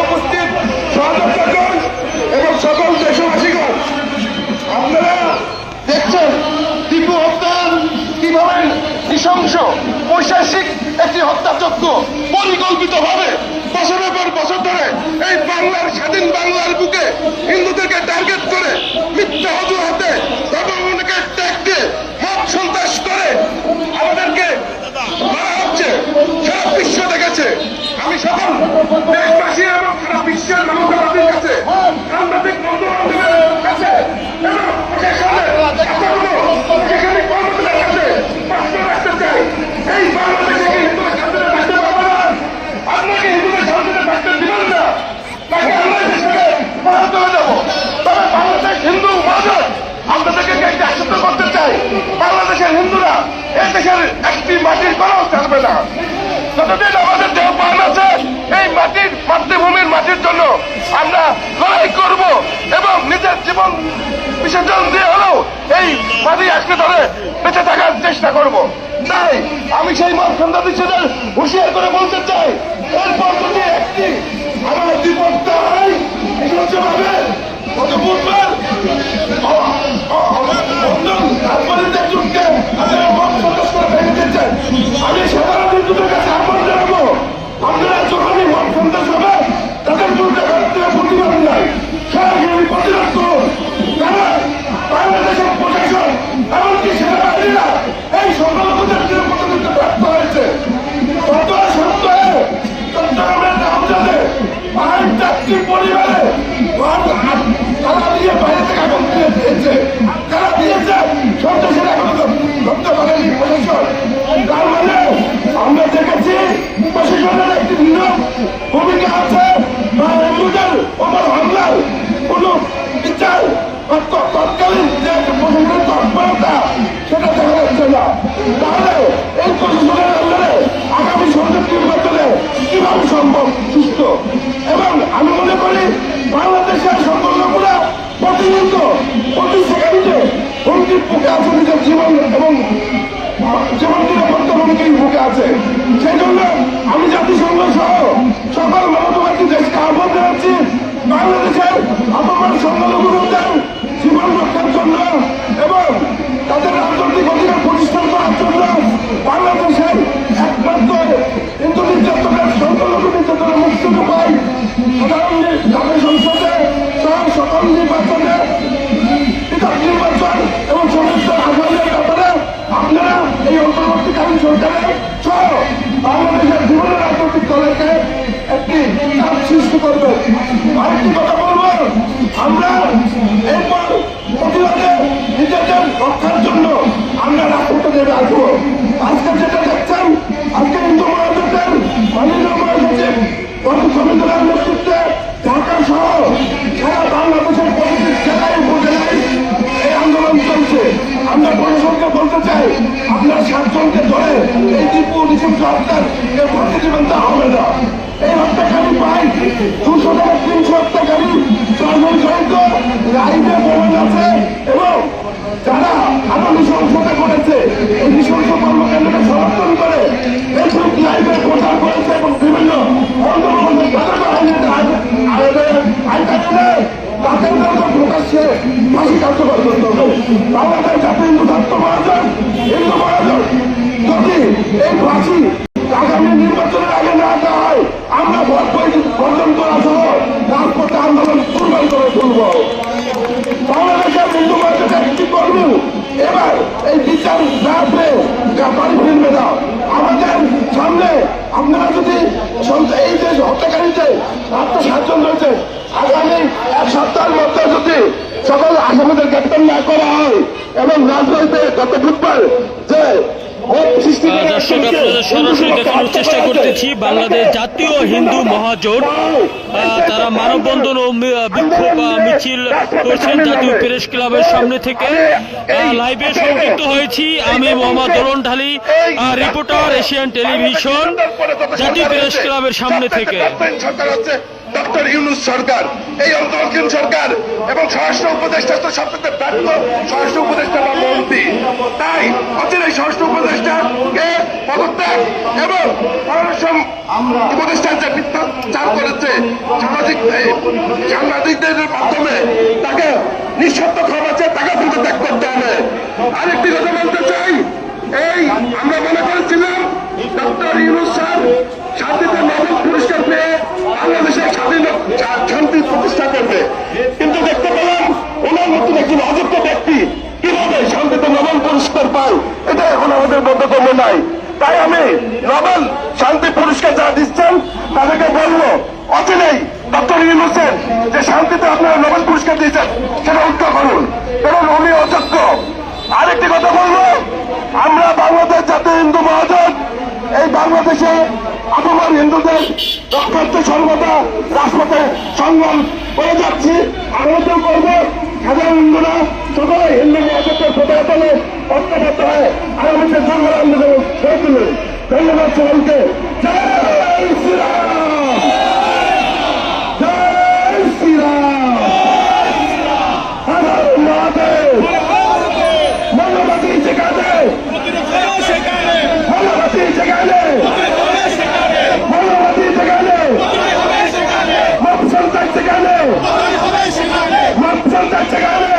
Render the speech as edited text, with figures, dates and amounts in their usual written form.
উপস্থিত সহযোগিতাগণ এবং সকল দেশবাসীগণ, আপনারা দেখছেন টিপু হত্যা কিভাবে নৃশংস পৈশাচিক একটি হত্যাযজ্ঞ পরিকল্পিতভাবে বছরের পর বছর ধরে এই বাংলার স্বাধীন বাংলার বুকে হিন্দুদেরকে টার্গেট করে মিথ্যা অজুহাতে ধর্মকে ট্যাগ দিয়ে মত সন্ত্রাস করে আমাদেরকে মারা হচ্ছে। সারা বিশ্ব দেখেছে। আমি সকল দেশবাসী এবং সারা বিশ্বের মানবতাবাদীর কাছে, সাংবাদিক বন্ধু-বান্ধবের কাছে এবং সেখানে কর্মচারীদের কাছে প্রশ্ন রাখতে চাই, এই বাংলাদেশে কি হিন্দুরা শান্তিতে থাকতে পারবে না? আপনাকে হিন্দুদের শান্তিতে থাকতে দিবেন না, নাকি আমরা দেশকে মারা চলে যাবো? তবে বাংলাদেশ হিন্দু মহাজন আপনাদেরকে একটি আশ্বস্ত করতে চাই, বাংলাদেশের হিন্দুরা এই দেশের একটি মাটির করাও ছাড়বে না। যতদিন আমাদের দেহ প্রাণ আছে, এই মাটির মাতৃভূমির মাটির জন্য আমরা লড়াই করব এবং নিজের জীবন বিসর্জন দিয়ে হলেও এই মাটি আজকে ধরে বেঁচে থাকার চেষ্টা করব। তাই আমি সেই মত সন্ত্রাসীদের হুঁশিয়ার করে বলতে চাই, এরপর যদি একটি আমার বিপদ হয় সহ্যভাবে গত বুধবার আমি সাধারণ হিন্দুদের কাছে আহ্বান জানাবো, আপনারা যখনই মত সন্ত্রাস হবে তাদের বিরুদ্ধে প্রতিবাদ নাই, সরাসরি প্রতিরোধ করুন। কারণ বাংলাদেশের প্রশাসন এমনকি সেনাবাহিনীরা এই সংখ্যালঘুদের নিরাপত্তা দিতে ব্যর্থ হয়েছে। গত সপ্তাহে চট্টগ্রামের রামজাদে আইন চাকরি পরিবারে তারা দিয়ে বাইরে থেকে আগুন দিয়েছে, তারা দিয়েছে সন্ত্রাসীরা এখনো ধরতে পারেনি প্রশাসন। তার মানে আমরা দেখেছি প্রশাসনের একটি নিরব ভূমিকা আছে, বা হিন্দুদের ওপর হামলার কোন বিচার তৎকালীন যে প্রশাসনের তৎপরতা সেটা দেখা যাচ্ছে না। তাহলে এই প্রশাসনের আন্ডারে আগামী সংসদ নির্বাচনে কিভাবে সম্ভব সুস্থ? এবং আমি মনে করি বাংলাদেশের সংগঠনগুলো প্রতিনিয়ত প্রতি সেকেন্ডে হুমকির মুখে আছে, নিজের জীবন এবং জীবন নিরাপত্তা হুমকির মুখে আছে। সেই জন্য আমি জাতিসংঘ সহ সকল মানবতাবাদী দেশকে আহ্বান জানাচ্ছি, বাংলাদেশের অপমান সংখ্যালঘুদের জীবন রক্ষার জন্য এবং তাদের রাজনৈতিক অধিকার প্রতিষ্ঠা করার জন্য বাংলাদেশের একমাত্র হিন্দু নির্যাতনের সংখ্যালঘু নির্যাতনের মুক্তির উপায় সাধারণ জাতীয় সংসদে সহ সকল নির্বাচনে পৃথক নির্বাচন এবং সংসদ আহ্বানের ব্যাপারে আপনারা এই অন্তর্বর্তীকালীন সরকারের সহ বাংলাদেশের বিভিন্ন রাজনৈতিক দলকে একটি চাপ সৃষ্টি করবে। আরেকটি কথা বলবো, আমরা এরপর প্রতিবাদে নিজেদের রক্ষার জন্য আমরা রাজপথে নেমে আসবো। আজকে যেটা দেখছেন, আজকে হিন্দু মহাজোটের মাননীয় মহাসচিব সংবিধানের নেতৃত্বে ঢাকা সহ সারা বাংলাদেশের প্রতিটি জেলায় উপজেলায় এই আন্দোলন চলছে। আমরা প্রশাসনকে বলতে চাই, আপনার 7 জনকে ধরে এই টিপু নৃশংস হত্যার ফাঁসি দিবেন, তা হবে না। এই হত্যাকারী প্রায় 200 থেকে 300 হত্যাকারী 4 জন সহিত লাইভে প্রমাণ আছে এবং যারা আরো নৃশংসতা করেছে এই নৃশংস কর্মকাণ্ডকে সমর্থন করে ফেসবুক লাইভে প্রচার করেছে এবং বিভিন্ন তাদের প্রকাশ্যে ফাঁসি কার্যকর করতে হবে। বাংলাদেশ জাতীয় হিন্দু ছাত্র মহাজন যদি এই ফাঁসি আগামী নির্বাচনের আগে না দেওয়া হয়, আমরা ভোট বর্জন করা সহ রাজপথে আন্দোলন দুর্বল করে তুলব। বাংলাদেশের হিন্দু মহাজনের একটি কর্মী এবার এই বিচার না পেয়ে বাড়ি ফিরবে না। আমাদের সামনে আপনারা যদি এই যে হত্যাকারীতে 7 জন রয়েছে, আগামী 1 সপ্তাহের মধ্যে যদি সকল আসামিদের গ্রেপ্তার না করা হয় এবং রাজনৈতিক গত বুধবার যে দর্শক আপনাদের সরাসরি দেখানোর চেষ্টা করতেছি, বাংলাদেশ জাতীয় হিন্দু মহাজোট তারা মানববন্ধন ও বিক্ষোভ মিছিল করছেন জাতীয় প্রেস ক্লাবের সামনে থেকে। লাইভে সংযুক্ত হয়েছি আমি মোহাম্মদ দোলন ঢালি, রিপোর্টার এশিয়ান টেলিভিশন, জাতীয় প্রেস ক্লাবের সামনে থেকে। ডক্টর ইউনূস সরকার, এই অন্তর্বর্তীকালীন সরকার এবং স্বরাষ্ট্র উপদেষ্টা তো সবচেয়ে ব্যর্থ স্বরাষ্ট্র উপদেষ্টা বা মন্ত্রী। তাই অচিরেই স্বরাষ্ট্র উপদেষ্টাকে পদত্যাগ এবং পররাষ্ট্র উপদেষ্টার যে মিথ্যাচার করেছে সাংবাদিকদের মাধ্যমে তাকে নিঃশর্ত ক্ষমা চেয়ে তাকে পদত্যাগ করতে হবে। আরেকটি কথা বলতে চাই, এই আমরা মনে করেছিলাম ডক্টর ইউনূস স্যার শান্তিতে নোবেল পুরস্কার পেয়ে বাংলাদেশের শান্তি প্রতিষ্ঠা করবে, কিন্তু দেখতে পেলাম ওনার মতন একজন অযোগ্য ব্যক্তি কিভাবে শান্তিতে নোবেল পুরস্কার পায়, এটা এখন আমাদের বোধগম্য নাই। তাই আমি নোবেল শান্তি পুরস্কার যারা দিচ্ছেন তাদেরকে বলবো, অচিরেই ডক্টর ইউনূসের যে শান্তিতে আপনারা নোবেল পুরস্কার দিয়েছেন সেটা উত্তর করুন, কারণ উনি অযোগ্য। আরেকটি কথা বলবো, আমরা বাংলাদেশ জাতীয় হিন্দু মহাজোট এই বাংলাদেশে আপামর হিন্দুদের রক্ষার্থে সর্বদা রাজপথে সংগ্রাম করে যাচ্ছি, আলোচনা করবো। সাধারণ হিন্দুরা সকলে হিন্দু মহাজোটের প্রতিহতনে ঐক্যবদ্ধ হয়ে আগামীতে সংগ্রাম আন্দোলন গড়ে তুলুন। ধন্যবাদ সকলকে। জয় শ্রীরাম, জয় শ্রীরাম, হর হর মহাদেব। মনোবাদী যেখানে মনোবাদী যেখানে মনোবাদী যেখানে মত সন্তান যেখানে মত সন্তান যেখানে